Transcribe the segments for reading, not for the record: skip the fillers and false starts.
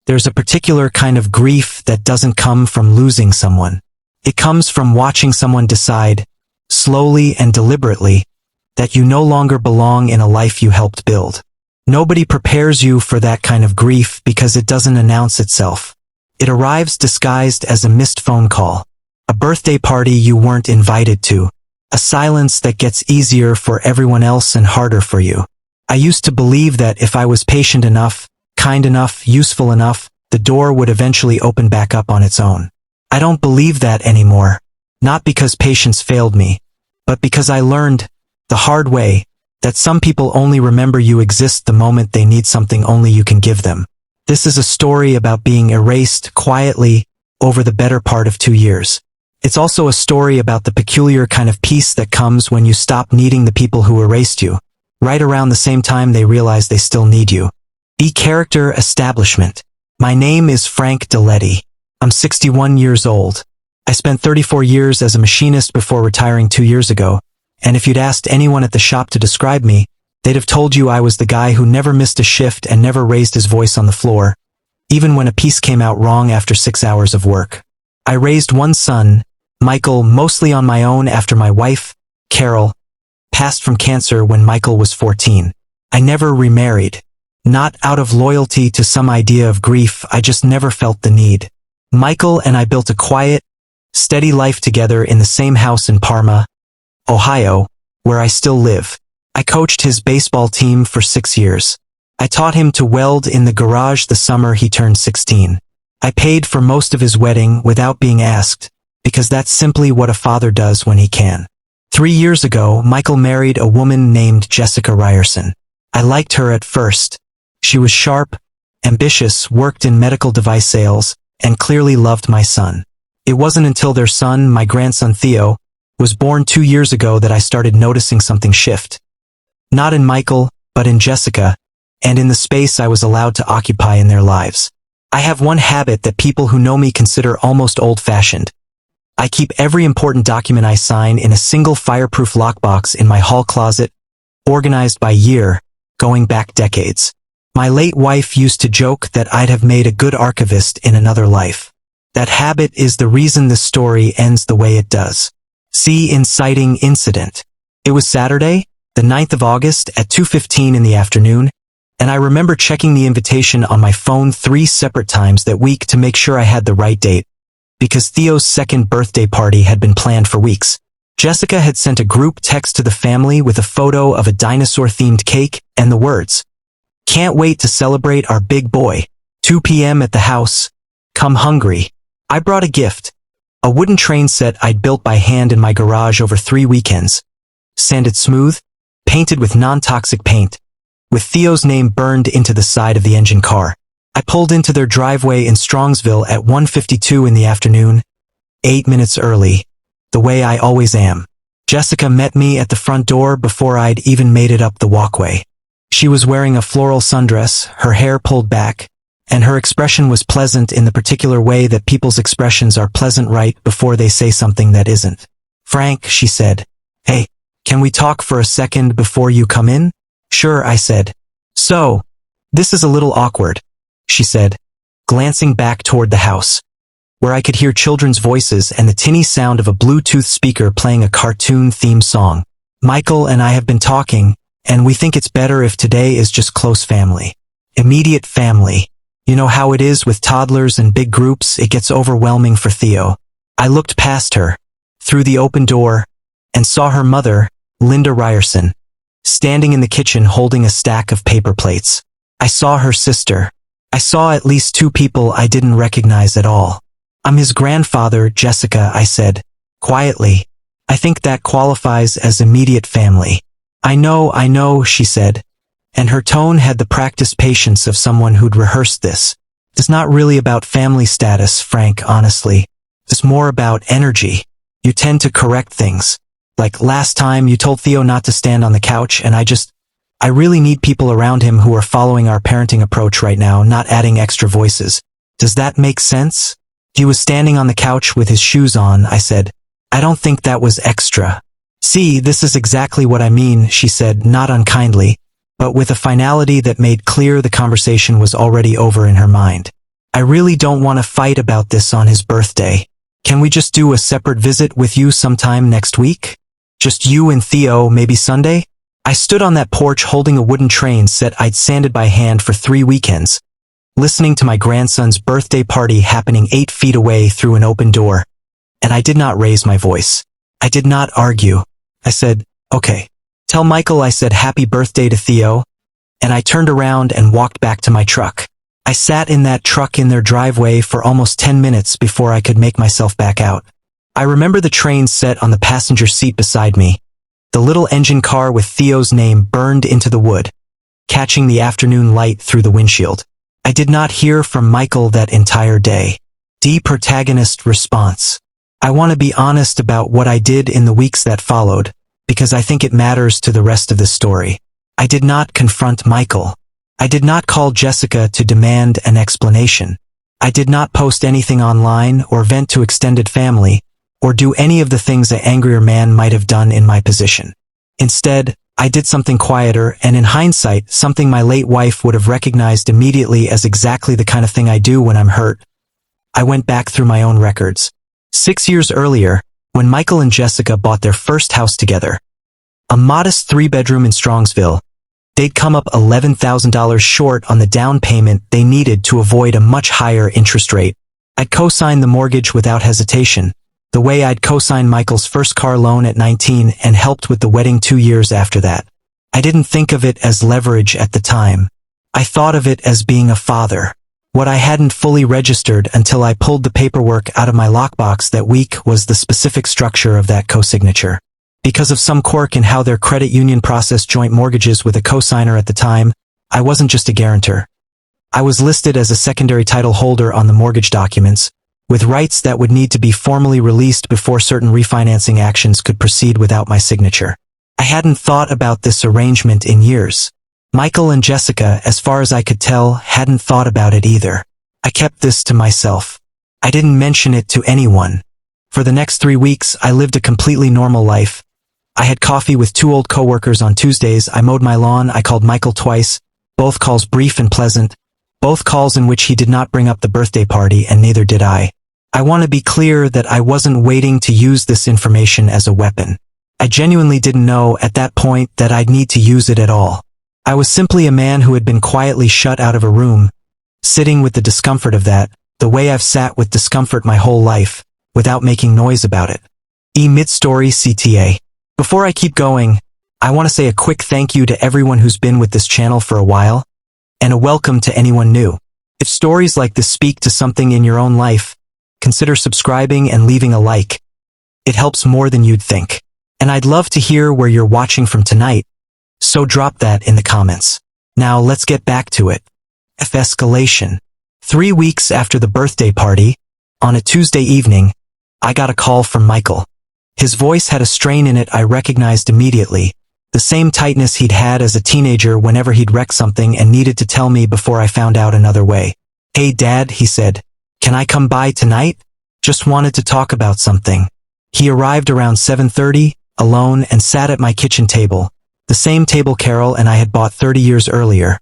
There's a particular kind of grief that doesn't come from losing someone. It comes from watching someone decide, slowly and deliberately, that you no longer belong in a life you helped build. Nobody prepares you for that kind of grief because it doesn't announce itself. It arrives disguised as a missed phone call, a birthday party you weren't invited to, a silence that gets easier for everyone else and harder for you. I used to believe that if I was patient enough, kind enough, useful enough, the door would eventually open back up on its own. I don't believe that anymore, not because patience failed me, but because I learned, the hard way, that some people only remember you exist the moment they need something only you can give them. This is a story about being erased quietly over the better part of 2 years. It's also a story about the peculiar kind of peace that comes when you stop needing the people who erased you, right around the same time they realize they still need you. Character establishment. My name is Frank Deletti. I'm 61 years old. I spent 34 years as a machinist before retiring 2 years ago, and if you'd asked anyone at the shop to describe me, they'd have told you I was the guy who never missed a shift and never raised his voice on the floor, even when a piece came out wrong after 6 hours of work. I raised one son, Michael, mostly on my own after my wife, Carol, passed from cancer when Michael was 14. I never remarried. Not out of loyalty to some idea of grief, I just never felt the need. Michael and I built a quiet, steady life together in the same house in Parma, Ohio, where I still live. I coached his baseball team for 6 years. I taught him to weld in the garage the summer he turned 16. I paid for most of his wedding without being asked, because that's simply what a father does when he can. 3 years ago, Michael married a woman named Jessica Ryerson. I liked her at first. She was sharp, ambitious, worked in medical device sales, and clearly loved my son. It wasn't until their son, my grandson Theo, was born 2 years ago that I started noticing something shift. Not in Michael, but in Jessica, and in the space I was allowed to occupy in their lives. I have one habit that people who know me consider almost old-fashioned. I keep every important document I sign in a single fireproof lockbox in my hall closet, organized by year, going back decades. My late wife used to joke that I'd have made a good archivist in another life. That habit is the reason the story ends the way it does. See inciting incident. It was Saturday, the 9th of August at 2:15 in the afternoon, and I remember checking the invitation on my phone 3 separate times that week to make sure I had the right date, because Theo's second birthday party had been planned for weeks. Jessica had sent a group text to the family with a photo of a dinosaur-themed cake and the words, "Can't wait to celebrate our big boy. 2 p.m. at the house. Come hungry." I brought a gift. A wooden train set I'd built by hand in my garage over 3 weekends. Sanded smooth, painted with non-toxic paint, with Theo's name burned into the side of the engine car. I pulled into their driveway in Strongsville at 1:52 in the afternoon, 8 minutes early, the way I always am. Jessica met me at the front door before I'd even made it up the walkway. She was wearing a floral sundress, her hair pulled back, and her expression was pleasant in the particular way that people's expressions are pleasant right before they say something that isn't. "Frank," she said. "Hey, can we talk for a second before you come in?" "Sure," I said. "So, this is a little awkward," she said, glancing back toward the house, where I could hear children's voices and the tinny sound of a Bluetooth speaker playing a cartoon theme song. "Michael and I have been talking, and we think it's better if today is just close family. Immediate family. You know how it is with toddlers and big groups, it gets overwhelming for Theo." I looked past her, through the open door, and saw her mother, Linda Ryerson, standing in the kitchen holding a stack of paper plates. I saw her sister. I saw at least 2 people I didn't recognize at all. "I'm his grandfather, Jessica," I said, quietly. "I think that qualifies as immediate family." I know, she said, and her tone had the practiced patience of someone who'd rehearsed this. "It's not really about family status, Frank, honestly. It's more about energy. You tend to correct things. Like last time you told Theo not to stand on the couch, and I really need people around him who are following our parenting approach right now, not adding extra voices. Does that make sense?" "He was standing on the couch with his shoes on," I said. "I don't think that was extra." "See, this is exactly what I mean," she said, not unkindly, but with a finality that made clear the conversation was already over in her mind. I really don't want to fight about this on his birthday. Can we just do a separate visit with you sometime next week? Just you and Theo, maybe Sunday? I stood on that porch holding a wooden train set I'd sanded by hand for 3 weekends, listening to my grandson's birthday party happening 8 feet away through an open door. And I did not raise my voice. I did not argue. I said, okay. Tell Michael I said happy birthday to Theo. And I turned around and walked back to my truck. I sat in that truck in their driveway for almost 10 minutes before I could make myself back out. I remember the train set on the passenger seat beside me. The little engine car with Theo's name burned into the wood, catching the afternoon light through the windshield. I did not hear from Michael that entire day. Protagonist response. I want to be honest about what I did in the weeks that followed, because I think it matters to the rest of the story. I did not confront Michael. I did not call Jessica to demand an explanation. I did not post anything online or vent to extended family, or do any of the things an angrier man might have done in my position. Instead, I did something quieter and in hindsight, something my late wife would have recognized immediately as exactly the kind of thing I do when I'm hurt. I went back through my own records. 6 years earlier, when Michael and Jessica bought their first house together, a modest 3-bedroom in Strongsville, they'd come up $11,000 short on the down payment they needed to avoid a much higher interest rate. I'd co-signed the mortgage without hesitation, the way I'd co-signed Michael's first car loan at 19 and helped with the wedding 2 years after that. I didn't think of it as leverage at the time. I thought of it as being a father. What I hadn't fully registered until I pulled the paperwork out of my lockbox that week was the specific structure of that co-signature. Because of some quirk in how their credit union processed joint mortgages with a co-signer at the time, I wasn't just a guarantor. I was listed as a secondary title holder on the mortgage documents, with rights that would need to be formally released before certain refinancing actions could proceed without my signature. I hadn't thought about this arrangement in years. Michael and Jessica, as far as I could tell, hadn't thought about it either. I kept this to myself. I didn't mention it to anyone. For the next 3 weeks, I lived a completely normal life. I had coffee with 2 old coworkers on Tuesdays, I mowed my lawn, I called Michael twice, both calls brief and pleasant, both calls in which he did not bring up the birthday party and neither did I. I want to be clear that I wasn't waiting to use this information as a weapon. I genuinely didn't know at that point that I'd need to use it at all. I was simply a man who had been quietly shut out of a room, sitting with the discomfort of that, the way I've sat with discomfort my whole life, without making noise about it. Mid-story CTA. Before I keep going, I want to say a quick thank you to everyone who's been with this channel for a while, and a welcome to anyone new. If stories like this speak to something in your own life, consider subscribing and leaving a like. It helps more than you'd think. And I'd love to hear where you're watching from tonight, so drop that in the comments. Now let's get back to it. Escalation. 3 weeks after the birthday party, on a Tuesday evening, I got a call from Michael. His voice had a strain in it I recognized immediately, the same tightness he'd had as a teenager whenever he'd wrecked something and needed to tell me before I found out another way. Hey Dad, he said, can I come by tonight? Just wanted to talk about something. He arrived around 7:30, alone, and sat at my kitchen table, the same table Carol and I had bought 30 years earlier,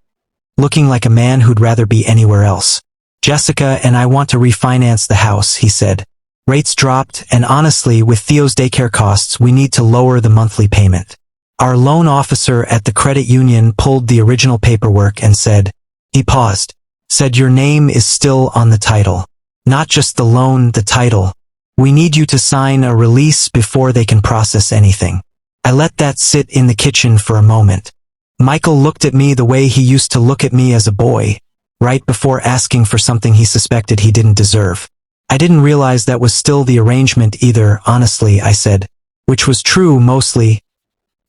looking like a man who'd rather be anywhere else. Jessica and I want to refinance the house, he said. Rates dropped, and honestly, with Theo's daycare costs, we need to lower the monthly payment. Our loan officer at the credit union pulled the original paperwork and said, he paused, said your name is still on the title. Not just the loan, the title. We need you to sign a release before they can process anything. I let that sit in the kitchen for a moment. Michael looked at me the way he used to look at me as a boy, right before asking for something he suspected he didn't deserve. I didn't realize that was still the arrangement either, honestly, I said, which was true mostly.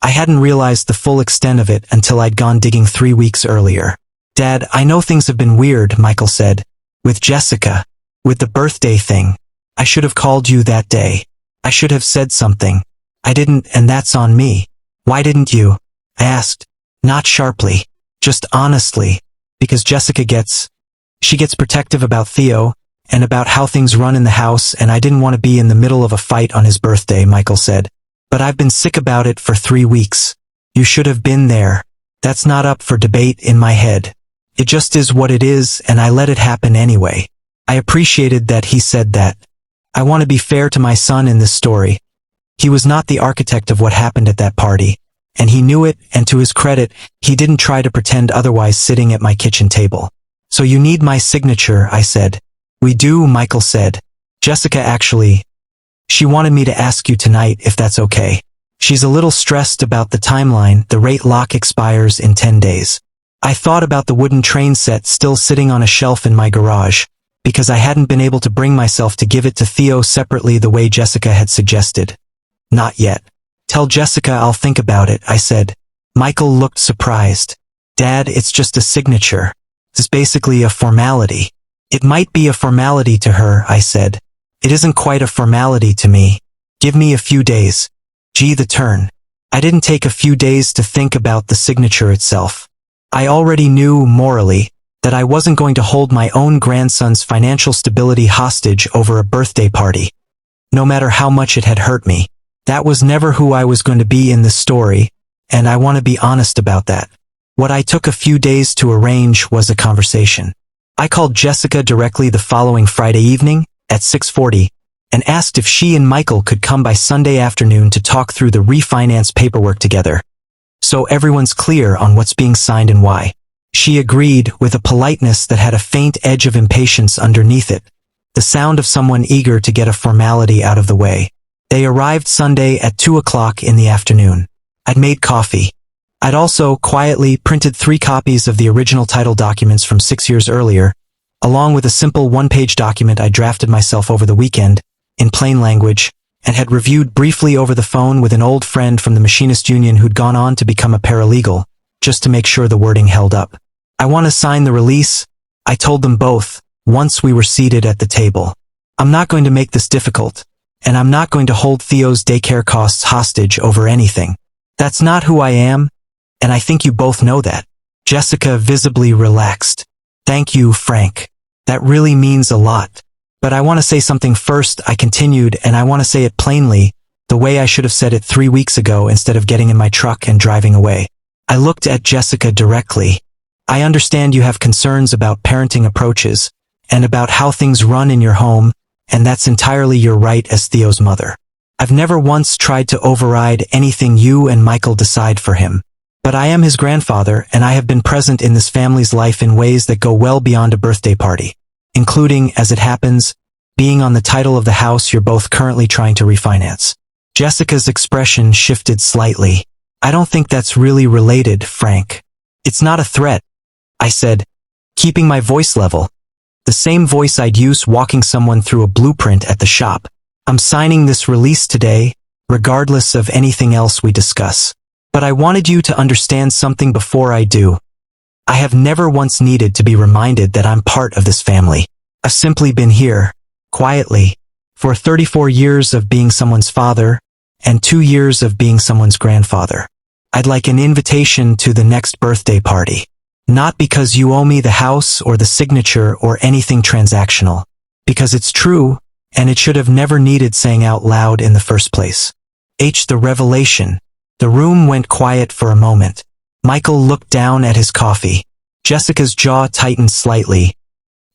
I hadn't realized the full extent of it until I'd gone digging 3 weeks earlier. Dad, I know things have been weird, Michael said. With Jessica. With the birthday thing. I should have called you that day. I should have said something. I didn't, and that's on me. Why didn't you? I asked. Not sharply. Just honestly. Because Jessica gets protective about Theo, and about how things run in the house, and I didn't want to be in the middle of a fight on his birthday, Michael said. But I've been sick about it for 3 weeks. You should have been there. That's not up for debate in my head. It just is what it is, and I let it happen anyway. I appreciated that he said that. I want to be fair to my son in this story. He was not the architect of what happened at that party, and he knew it, and to his credit, he didn't try to pretend otherwise sitting at my kitchen table. So you need my signature, I said. We do, Michael said. Jessica actually. She wanted me to ask you tonight if that's okay. She's a little stressed about the timeline. The rate lock expires in 10 days. I thought about the wooden train set still sitting on a shelf in my garage, because I hadn't been able to bring myself to give it to Theo separately the way Jessica had suggested. Not yet. Tell Jessica I'll think about it, I said. Michael looked surprised. Dad, it's just a signature. It's basically a formality. It might be a formality to her, I said. It isn't quite a formality to me. Give me a few days. Gee, the turn. I didn't take a few days to think about the signature itself. I already knew, morally, that I wasn't going to hold my own grandson's financial stability hostage over a birthday party. No matter how much it had hurt me. That was never who I was going to be in this story, and I want to be honest about that. What I took a few days to arrange was a conversation. I called Jessica directly the following Friday evening, at 6:40, and asked if she and Michael could come by Sunday afternoon to talk through the refinance paperwork together. So everyone's clear on what's being signed and why. She agreed with a politeness that had a faint edge of impatience underneath it, the sound of someone eager to get a formality out of the way. They arrived Sunday at 2 o'clock in the afternoon. I'd made coffee. I'd also quietly printed 3 copies of the original title documents from 6 years earlier, along with a simple one-page document I drafted myself over the weekend, in plain language, and had reviewed briefly over the phone with an old friend from the Machinist Union who'd gone on to become a paralegal, just to make sure the wording held up. I want to sign the release, I told them both, once we were seated at the table. I'm not going to make this difficult, and I'm not going to hold Theo's daycare costs hostage over anything. That's not who I am, and I think you both know that. Jessica visibly relaxed. Thank you, Frank. That really means a lot. But I want to say something first, I continued, and I want to say it plainly, the way I should have said it 3 weeks ago instead of getting in my truck and driving away. I looked at Jessica directly. I understand you have concerns about parenting approaches, and about how things run in your home, and that's entirely your right as Theo's mother. I've never once tried to override anything you and Michael decide for him. But I am his grandfather, and I have been present in this family's life in ways that go well beyond a birthday party, including, as it happens, being on the title of the house you're both currently trying to refinance. Jessica's expression shifted slightly. I don't think that's really related, Frank. It's not a threat, I said, keeping my voice level. The same voice I'd use walking someone through a blueprint at the shop. I'm signing this release today, regardless of anything else we discuss. But I wanted you to understand something before I do. I have never once needed to be reminded that I'm part of this family. I've simply been here, quietly, for 34 years of being someone's father, and 2 years of being someone's grandfather. I'd like an invitation to the next birthday party. Not because you owe me the house or the signature or anything transactional. Because it's true, and it should have never needed saying out loud in the first place. The revelation. The room went quiet for a moment. Michael looked down at his coffee. Jessica's jaw tightened slightly.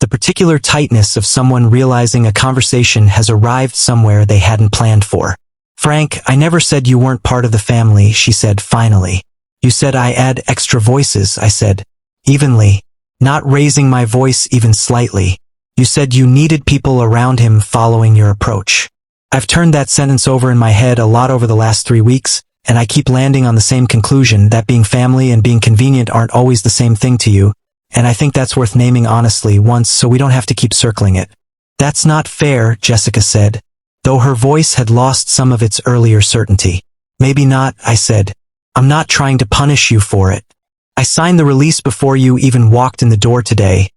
The particular tightness of someone realizing a conversation has arrived somewhere they hadn't planned for. Frank, I never said you weren't part of the family, she said finally. You said I add extra voices, I said. Evenly, not raising my voice even slightly. You said you needed people around him following your approach. I've turned that sentence over in my head a lot over the last 3 weeks, and I keep landing on the same conclusion that being family and being convenient aren't always the same thing to you, and I think that's worth naming honestly once so we don't have to keep circling it. That's not fair, Jessica said, though her voice had lost some of its earlier certainty. Maybe not, I said. I'm not trying to punish you for it. I signed the release before you even walked in the door today.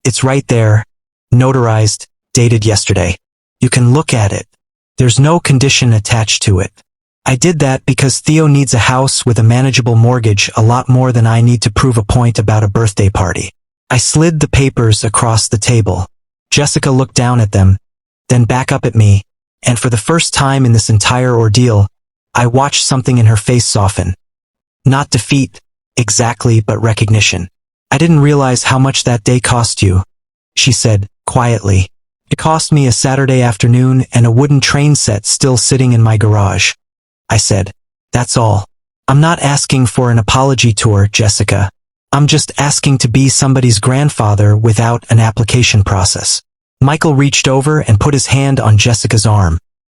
It's right there, notarized, dated yesterday. You can look at it. There's no condition attached to it. I did that because Theo needs a house with a manageable mortgage a lot more than I need to prove a point about a birthday party. I slid the papers across the table. Jessica looked down at them, then back up at me, and for the first time in this entire ordeal, I watched something in her face soften. Not defeat, exactly, but recognition. I didn't realize how much that day cost you, she said, quietly. It cost me a Saturday afternoon and a wooden train set still sitting in my garage. I said, "That's all. I'm not asking for an apology tour, Jessica. I'm just asking to be somebody's grandfather without an application process." Michael reached over and put his hand on Jessica's arm.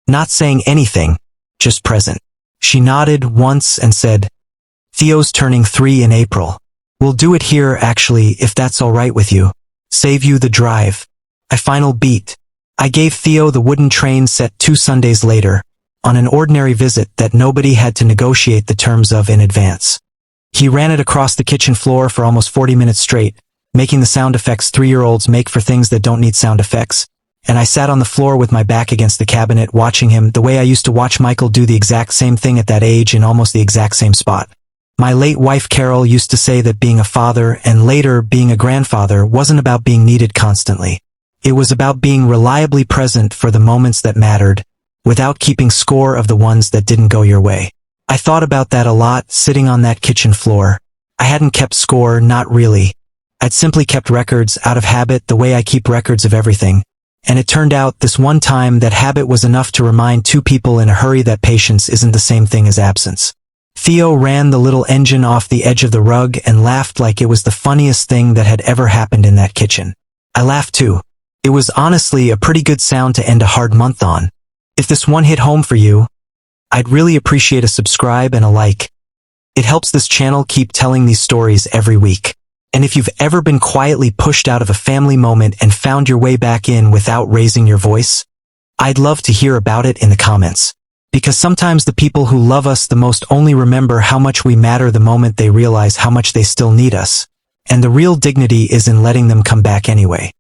Not saying anything, just present. She nodded once and said, "Theo's turning 3 in April. We'll do it here, actually, if that's all right with you. Save you the drive." I final beat. I gave Theo the wooden train set 2 Sundays later, on an ordinary visit that nobody had to negotiate the terms of in advance. He ran it across the kitchen floor for almost 40 minutes straight, making the sound effects 3-year-olds make for things that don't need sound effects, and I sat on the floor with my back against the cabinet watching him the way I used to watch Michael do the exact same thing at that age in almost the exact same spot. My late wife Carol used to say that being a father and later being a grandfather wasn't about being needed constantly. It was about being reliably present for the moments that mattered, without keeping score of the ones that didn't go your way. I thought about that a lot sitting on that kitchen floor. I hadn't kept score, not really. I'd simply kept records out of habit the way I keep records of everything. And it turned out this one time that habit was enough to remind 2 people in a hurry that patience isn't the same thing as absence. Theo ran the little engine off the edge of the rug and laughed like it was the funniest thing that had ever happened in that kitchen. I laughed too. It was honestly a pretty good sound to end a hard month on. If this one hit home for you, I'd really appreciate a subscribe and a like. It helps this channel keep telling these stories every week. And if you've ever been quietly pushed out of a family moment and found your way back in without raising your voice, I'd love to hear about it in the comments. Because sometimes the people who love us the most only remember how much we matter the moment they realize how much they still need us. And the real dignity is in letting them come back anyway.